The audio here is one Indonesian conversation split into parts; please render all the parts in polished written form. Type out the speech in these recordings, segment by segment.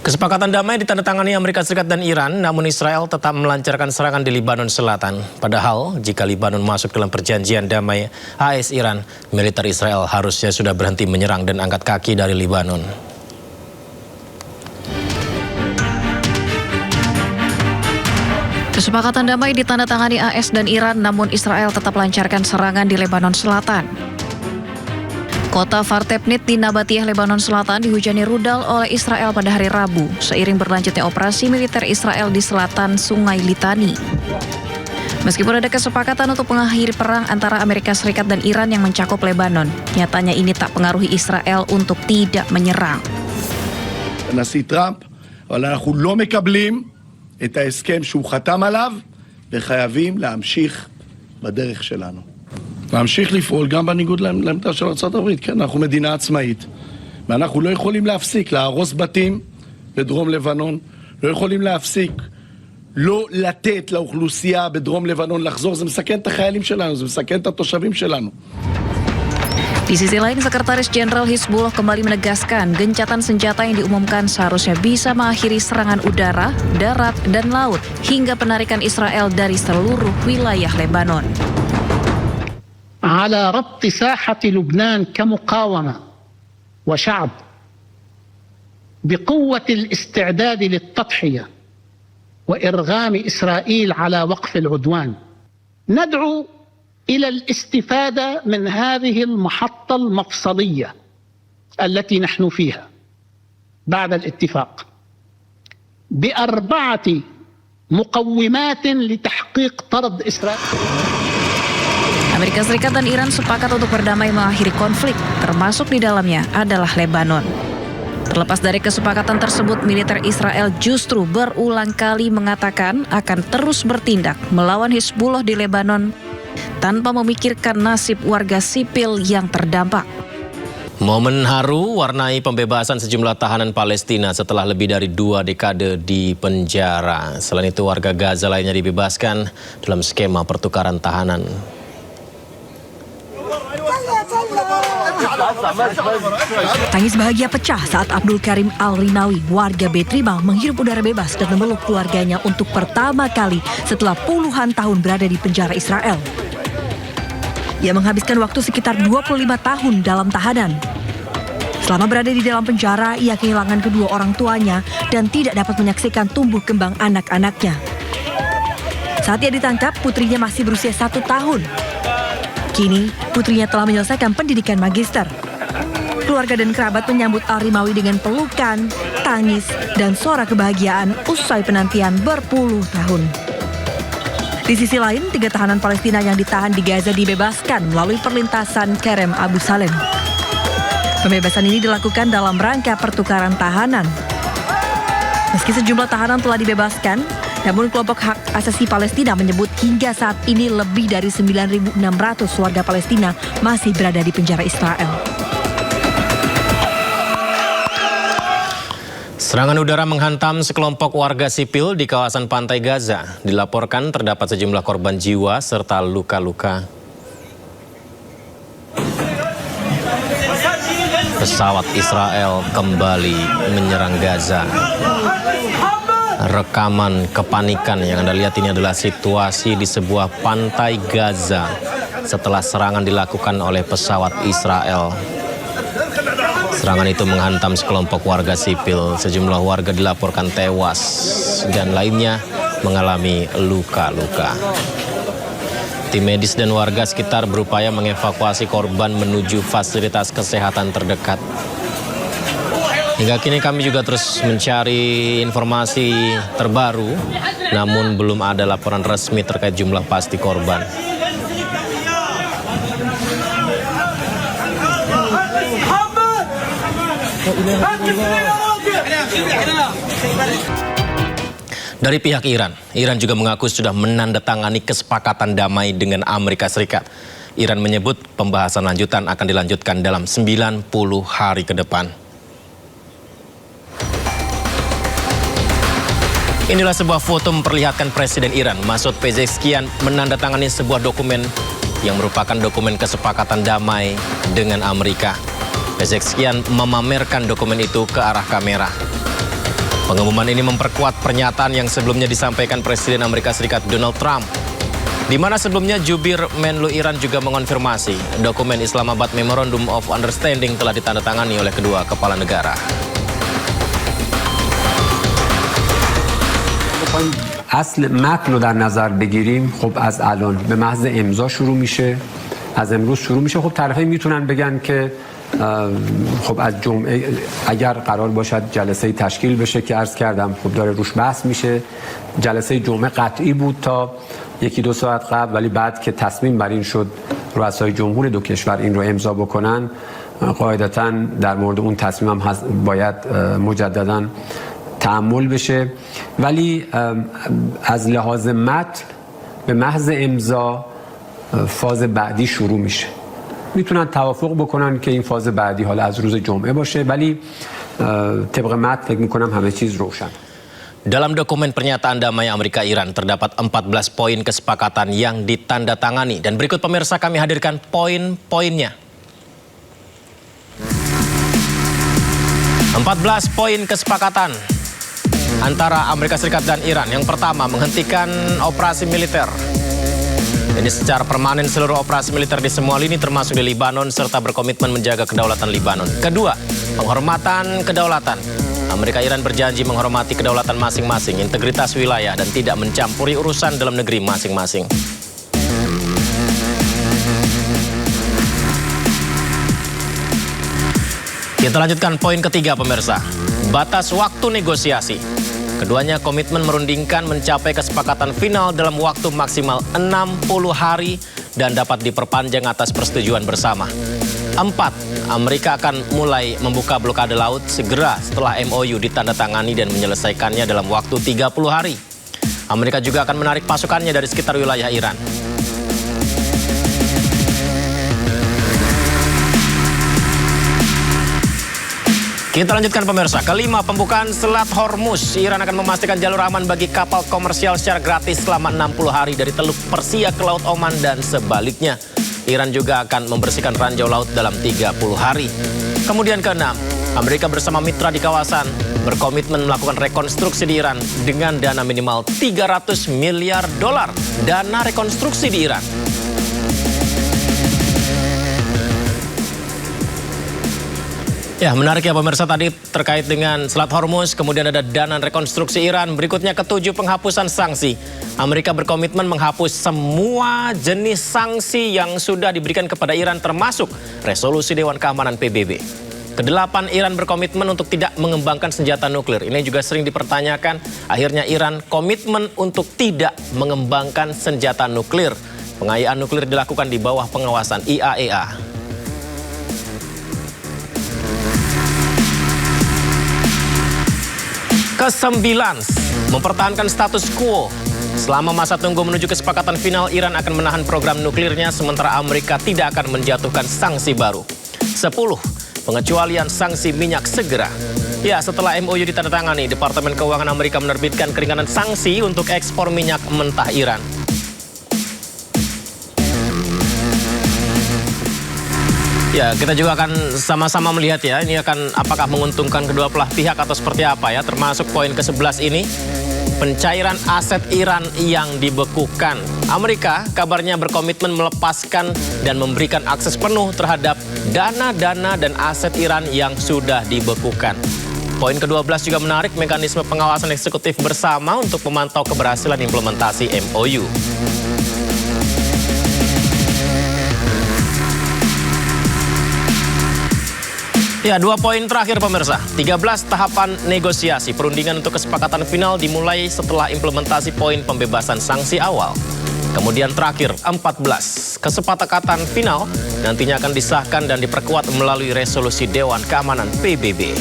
Kesepakatan damai ditandatangani Amerika Serikat dan Iran, namun Israel tetap melancarkan serangan di Lebanon Selatan. Padahal, jika Lebanon masuk dalam perjanjian damai AS Iran, militer Israel harusnya sudah berhenti menyerang dan angkat kaki dari Lebanon. Kesepakatan damai ditandatangani AS dan Iran, namun Israel tetap lancarkan serangan di Lebanon Selatan. Kota Vartepnit di Nabatiyah, Lebanon Selatan dihujani rudal oleh Israel pada hari Rabu, seiring berlanjutnya operasi militer Israel di selatan Sungai Litani. Meskipun ada kesepakatan untuk mengakhiri perang antara Amerika Serikat dan Iran yang mencakup Lebanon, nyatanya ini tak pengaruhi Israel untuk tidak menyerang. הנשיא טראמפ, אבל אנחנו לא מקבלים את ההסכם שהוא חתם עליו, וחייבים להמשיך בדרך שלנו. להמשיך לפעול גם בניגוד לעמדה של ארצות הברית. כן, אנחנו מדינה עצמאית, ואנחנו לא יכולים להפסיק להרוס בתים בדרום לבנון, לא יכולים להפסיק לא לתת לאוכלוסייה בדרום לבנון לחזור. זה מסכן את החיילים שלנו, זה מסכן את התושבים שלנו. Di sisi lain, Sekretaris Jenderal Hizbullah kembali menegaskan gencatan senjata yang diumumkan seharusnya bisa mengakhiri serangan udara, darat, dan laut hingga penarikan Israel dari seluruh wilayah Lebanon. على ربط ساحة لبنان كمقاومة وشعب بقوة الاستعداد للتضحية وإرغام إسرائيل على وقف العدوان. ندعو إلى الاستفادة من هذه المحطة المفصلية التي نحن فيها بعد الاتفاق ب4 مقومات لتحقيق طرد إسرائيل. Amerika Serikat dan Iran sepakat untuk berdamai mengakhiri konflik, termasuk di dalamnya adalah Lebanon. Terlepas dari kesepakatan tersebut, militer Israel justru berulang kali mengatakan akan terus bertindak melawan Hizbullah di Lebanon tanpa memikirkan nasib warga sipil yang terdampak. Momen haru warnai pembebasan sejumlah tahanan Palestina setelah lebih dari 2 dekade di penjara. Selain itu, warga Gaza lainnya dibebaskan dalam skema pertukaran tahanan. Tangis bahagia pecah saat Abdul Karim Al-Rinawi, warga Betrima, menghirup udara bebas dan memeluk keluarganya untuk pertama kali setelah puluhan tahun berada di penjara Israel. Ia menghabiskan waktu sekitar 25 tahun dalam tahanan. Selama berada di dalam penjara, ia kehilangan kedua orang tuanya dan tidak dapat menyaksikan tumbuh kembang anak-anaknya. Saat ia ditangkap, putrinya masih berusia 1 tahun. Kini, putrinya telah menyelesaikan pendidikan magister. Keluarga dan kerabat menyambut Al-Rimawi dengan pelukan, tangis, dan suara kebahagiaan usai penantian berpuluh tahun. Di sisi lain, 3 tahanan Palestina yang ditahan di Gaza dibebaskan melalui perlintasan Kerem Abu Salem. Pembebasan ini dilakukan dalam rangka pertukaran tahanan. Meski sejumlah tahanan telah dibebaskan, namun kelompok hak asasi Palestina menyebut hingga saat ini lebih dari 9.600 warga Palestina masih berada di penjara Israel. Serangan udara menghantam sekelompok warga sipil di kawasan pantai Gaza. Dilaporkan terdapat sejumlah korban jiwa serta luka-luka. Pesawat Israel kembali menyerang Gaza. Rekaman kepanikan yang Anda lihat ini adalah situasi di sebuah pantai Gaza setelah serangan dilakukan oleh pesawat Israel. Serangan itu menghantam sekelompok warga sipil. Sejumlah warga dilaporkan tewas dan lainnya mengalami luka-luka. Tim medis dan warga sekitar berupaya mengevakuasi korban menuju fasilitas kesehatan terdekat. Hingga kini kami juga terus mencari informasi terbaru, namun belum ada laporan resmi terkait jumlah pasti korban. Dari pihak Iran juga mengaku sudah menandatangani kesepakatan damai dengan Amerika Serikat. Iran menyebut pembahasan lanjutan akan dilanjutkan dalam 90 hari ke depan. Inilah sebuah foto memperlihatkan Presiden Iran, Masoud Pezeshkian, menandatangani sebuah dokumen yang merupakan dokumen kesepakatan damai dengan Amerika. Pezeshkian memamerkan dokumen itu ke arah kamera. Pengumuman ini memperkuat pernyataan yang sebelumnya disampaikan Presiden Amerika Serikat Donald Trump, di mana sebelumnya jubir Menlu Iran juga mengonfirmasi dokumen Islamabad Memorandum of Understanding telah ditandatangani oleh kedua kepala negara. اصل متن رو در نظر بگیریم خب از الان به محض امضا شروع میشه، از امروز شروع میشه. خب طرفین میتونن بگن که خب از جمعه اگر قرار باشد جلسه تشکیل بشه که عرض کردم خب داره روش بحث میشه. جلسه جمعه قطعی بود تا یکی دو ساعت قبل، ولی بعد که تصمیم بر این شد رؤسای جمهور دو کشور این رو امضا بکنن، قاعدتاً در مورد اون تصمیم هم باید مجدداً تعامل بشه. ولی از لحاظ متن به محض امضا فاز بعدی شروع میشه. میتونن توافق بکنن که این فاز بعدی حالا از روز جمعه باشه، ولی طبق متن فکر میکنم همه چیز روشن. Dalam dokumen pernyataan damai Amerika Iran terdapat 14 poin kesepakatan yang ditandatangani, dan berikut pemirsa kami hadirkan poin-poinnya. 14 poin kesepakatan antara Amerika Serikat dan Iran. Yang pertama, menghentikan operasi militer. Ini secara permanen seluruh operasi militer di semua lini termasuk di Lebanon, serta berkomitmen menjaga kedaulatan Lebanon. Kedua, penghormatan kedaulatan. Amerika Iran berjanji menghormati kedaulatan masing-masing, integritas wilayah, dan tidak mencampuri urusan dalam negeri masing-masing. Kita lanjutkan poin ketiga, pemirsa. Batas waktu negosiasi. Keduanya komitmen merundingkan mencapai kesepakatan final dalam waktu maksimal 60 hari dan dapat diperpanjang atas persetujuan bersama. 4. Amerika akan mulai membuka blokade laut segera setelah MOU ditandatangani dan menyelesaikannya dalam waktu 30 hari. Amerika juga akan menarik pasukannya dari sekitar wilayah Iran. Kita lanjutkan, pemirsa. Kelima, pembukaan Selat Hormuz. Iran akan memastikan jalur aman bagi kapal komersial secara gratis selama 60 hari dari Teluk Persia ke Laut Oman dan sebaliknya. Iran juga akan membersihkan ranjau laut dalam 30 hari. Kemudian keenam, Amerika bersama mitra di kawasan berkomitmen melakukan rekonstruksi di Iran dengan dana minimal 300 miliar dolar. Dana rekonstruksi di Iran. Ya, menarik ya pemirsa, tadi terkait dengan Selat Hormuz, kemudian ada dana rekonstruksi Iran. Berikutnya ketujuh, penghapusan sanksi. Amerika berkomitmen menghapus semua jenis sanksi yang sudah diberikan kepada Iran, termasuk resolusi Dewan Keamanan PBB. Kedelapan, Iran berkomitmen untuk tidak mengembangkan senjata nuklir. Ini juga sering dipertanyakan. Akhirnya Iran komitmen untuk tidak mengembangkan senjata nuklir. Pengayaan nuklir dilakukan di bawah pengawasan IAEA. Kesembilan, mempertahankan status quo. Selama masa tunggu menuju kesepakatan final, Iran akan menahan program nuklirnya, sementara Amerika tidak akan menjatuhkan sanksi baru. 10, pengecualian sanksi minyak segera. Ya, setelah MOU ditandatangani, Departemen Keuangan Amerika menerbitkan keringanan sanksi untuk ekspor minyak mentah Iran. Ya, kita juga akan sama-sama melihat ya, ini akan apakah menguntungkan kedua belah pihak atau seperti apa ya, termasuk poin ke-11 ini, pencairan aset Iran yang dibekukan. Amerika kabarnya berkomitmen melepaskan dan memberikan akses penuh terhadap dana-dana dan aset Iran yang sudah dibekukan. Poin ke-12 juga menarik, mekanisme pengawasan eksekutif bersama untuk memantau keberhasilan implementasi MOU. Ya, 2 poin terakhir pemirsa. 13, tahapan negosiasi. Perundingan untuk kesepakatan final dimulai setelah implementasi poin pembebasan sanksi awal. Kemudian terakhir, 14, kesepakatan final nantinya akan disahkan dan diperkuat melalui resolusi Dewan Keamanan PBB.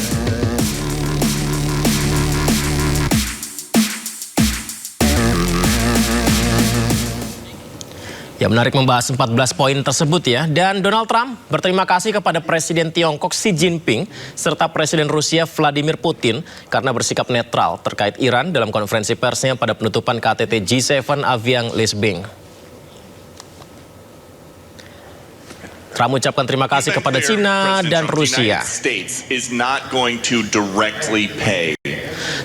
Ya, menarik membahas 14 poin tersebut ya. Dan Donald Trump berterima kasih kepada Presiden Tiongkok Xi Jinping serta Presiden Rusia Vladimir Putin karena bersikap netral terkait Iran dalam konferensi persnya pada penutupan KTT G7 Avian Lisbing. Trump mengucapkan terima kasih kepada China dan Rusia.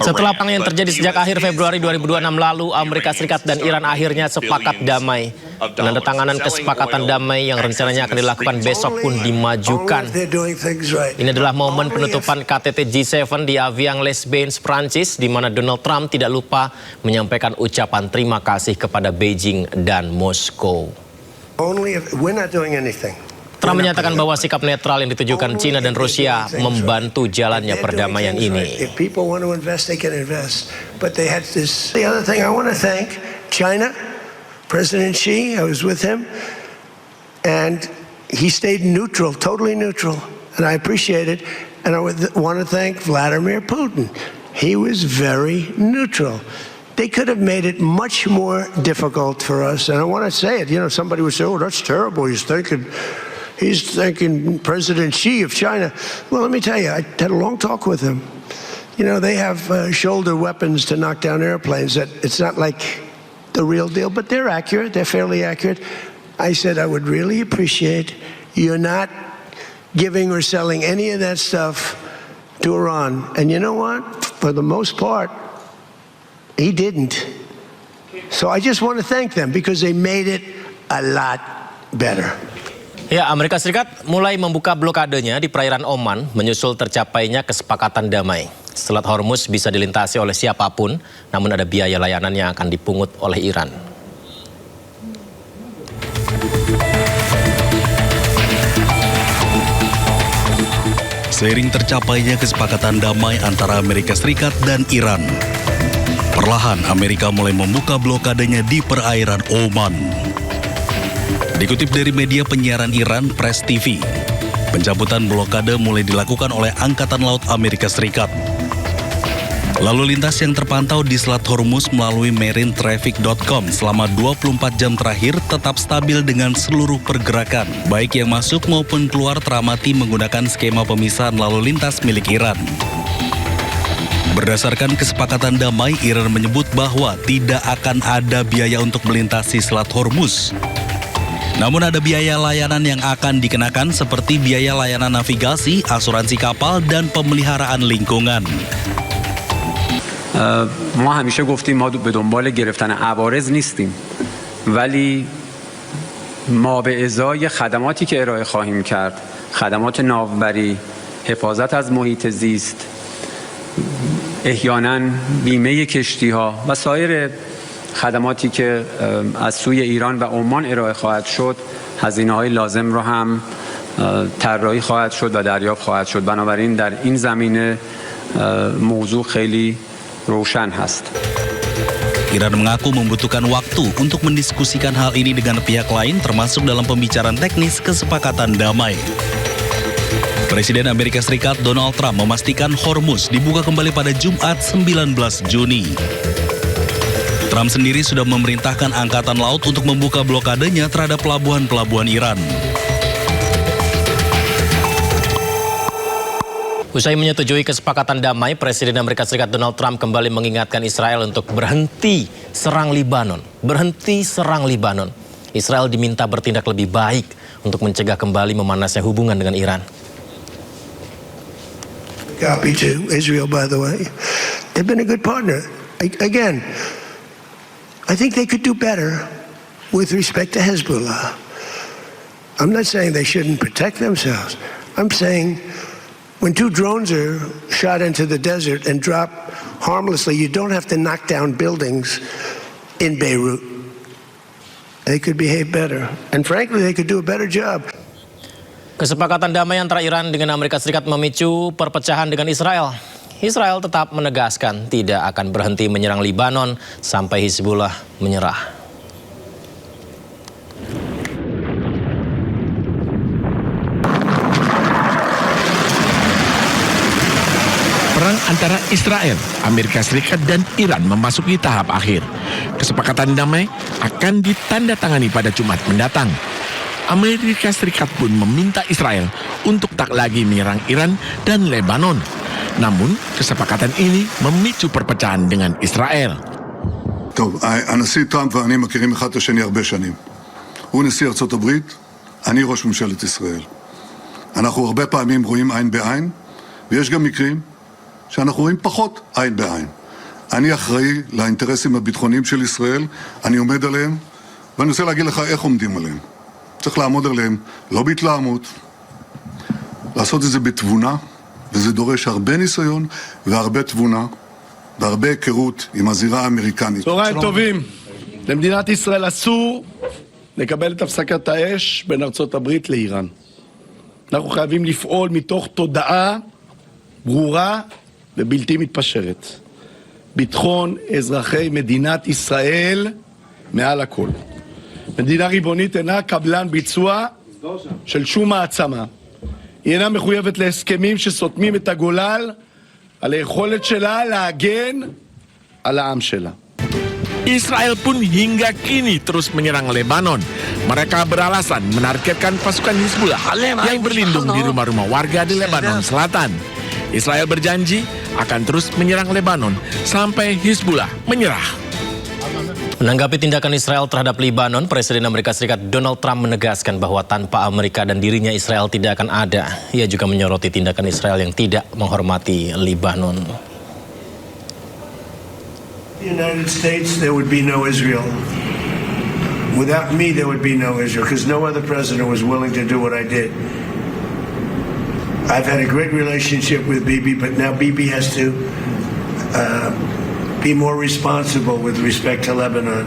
Setelah perang yang terjadi sejak akhir Februari 2026 lalu, Amerika Serikat dan Iran akhirnya sepakat damai. Penandatanganan kesepakatan damai yang rencananya akan dilakukan besok pun dimajukan. Ini adalah momen penutupan KTT G7 di Avian-les-Bains, Prancis, di mana Donald Trump tidak lupa menyampaikan ucapan terima kasih kepada Beijing dan Moskow. Trump menyatakan bahwa sikap netral yang ditujukan China dan Rusia membantu jalannya perdamaian ini. If people want to invest, they can invest. But they had this. The other thing I want to thank China, President Xi. I was with him, and he stayed neutral, totally neutral, and I appreciate it. And I want to thank Vladimir Putin. He was very neutral. They could have made it much more difficult for us. And I want to say it. You know, somebody would say, "Oh, that's terrible. He's thanking President Xi of China." Well, let me tell you, I had a long talk with him. You know, they have shoulder weapons to knock down airplanes. That it's not like the real deal, but they're accurate. They're fairly accurate. I said I would really appreciate you're not giving or selling any of that stuff to Iran. And you know what? For the most part, he didn't. So I just want to thank them because they made it a lot better. Ya, Amerika Serikat mulai membuka blokadenya di perairan Oman menyusul tercapainya kesepakatan damai. Selat Hormuz bisa dilintasi oleh siapapun, namun ada biaya layanan yang akan dipungut oleh Iran. Seiring tercapainya kesepakatan damai antara Amerika Serikat dan Iran, perlahan Amerika mulai membuka blokadenya di perairan Oman. Dikutip dari media penyiaran Iran, Press TV, pencabutan blokade mulai dilakukan oleh Angkatan Laut Amerika Serikat. Lalu lintas yang terpantau di Selat Hormuz melalui marinetraffic.com selama 24 jam terakhir tetap stabil dengan seluruh pergerakan, baik yang masuk maupun keluar teramati menggunakan skema pemisahan lalu lintas milik Iran. Berdasarkan kesepakatan damai, Iran menyebut bahwa tidak akan ada biaya untuk melintasi Selat Hormuz. Namun ada biaya layanan yang akan dikenakan seperti biaya layanan navigasi, asuransi kapal, dan pemeliharaan lingkungan. ما همیشه گفتیم ما به دنبال گرفتن عوارض نیستیم، ولی ما به ازای خدماتی که ارائه خواهیم کرد، خدمات ناوبری، حفاظت از محیط زیست، احیانا بیمه کشتی‌ها و سایر خدماتی که از سوی ایران و عمان ارائه خواهد شد، هزینه‌های لازم را هم طراحی خواهد شد و دریافت خواهد شد. بنابراین در این زمینه موضوع خیلی روشن هست. Iran mengaku membutuhkan waktu untuk mendiskusikan hal ini dengan pihak lain termasuk dalam pembicaraan teknis kesepakatan damai. Presiden Amerika Serikat Donald Trump memastikan Hormuz dibuka kembali pada Jumat 19 Juni. Trump sendiri sudah memerintahkan Angkatan Laut untuk membuka blokadenya terhadap pelabuhan-pelabuhan Iran. Usai menyetujui kesepakatan damai, Presiden Amerika Serikat Donald Trump kembali mengingatkan Israel untuk berhenti serang Libanon. Berhenti serang Libanon. Israel diminta bertindak lebih baik untuk mencegah kembali memanasnya hubungan dengan Iran. Copy to Israel, by the way. They've been a good partner. Again, I think they could do better with respect to Hezbollah. I'm not saying they shouldn't protect themselves. I'm saying when two drones are shot into the desert and drop harmlessly, you don't have to knock down buildings in Beirut. They could behave better. And frankly, they could do a better job. Kesepakatan damai antara Iran dengan Amerika Serikat memicu perpecahan dengan Israel. Israel tetap menegaskan tidak akan berhenti menyerang Libanon sampai Hizbullah menyerah. Perang antara Israel, Amerika Serikat, dan Iran memasuki tahap akhir. Kesepakatan damai akan ditandatangani pada Jumat mendatang. Amerika Serikat pun meminta Israel untuk tak lagi menyerang Iran dan Lebanon. Namun, kesepakatan ini memicu perpecahan dengan Israel. טוב, הנשיא טראמפ ואני מכירים אחד את השני הרבה שנים. הוא נשיא ארצות הברית, אני ראש ממשלת ישראל. אנחנו הרבה פעמים רואים עין בעין, ויש גם מקרים שאנחנו רואים פחות עין בעין. אני אחראי לאינטרסים הביטחוניים של ישראל, אני עומד עליהם, ואני רוצה להגיד לך איך עומדים עליהם. צריך לעמוד עליהם, לא בהתלהמות, לעשות את זה בתבונה, וזה דורש הרבה ניסיון והרבה תבונה, והרבה היכרות עם הזירה האמריקנית. צהריים טובים. למדינת ישראל אסור לקבל את הפסקת האש בין ארצות הברית לאיראן. אנחנו חייבים לפעול מתוך תודעה ברורה ובלתי מתפשרת. ביטחון אזרחי מדינת ישראל מעל הכל. מדינה ריבונית אינה קבלן ביצוע של שום מעצמה. היא אינה מחויבת להסכמים שסותמים את הגולל על היכולת שלה להגן על העם שלה. Israel pun hingga kini terus menyerang Lebanon. Mereka beralasan menargetkan pasukan Hizbullah yang berlindung di rumah-rumah warga di Lebanon Selatan. Israel berjanji akan terus menyerang Lebanon sampai Hizbullah menyerah. Menanggapi tindakan Israel terhadap Lebanon, Presiden Amerika Serikat Donald Trump menegaskan bahwa tanpa Amerika dan dirinya Israel tidak akan ada. Ia juga menyoroti tindakan Israel yang tidak menghormati Lebanon. The United States, there would be no Israel. Without me, there would be no Israel, because no other president was willing to do what I did. I've had a great relationship with Bibi, but now Bibi has to be more responsible with respect to Lebanon.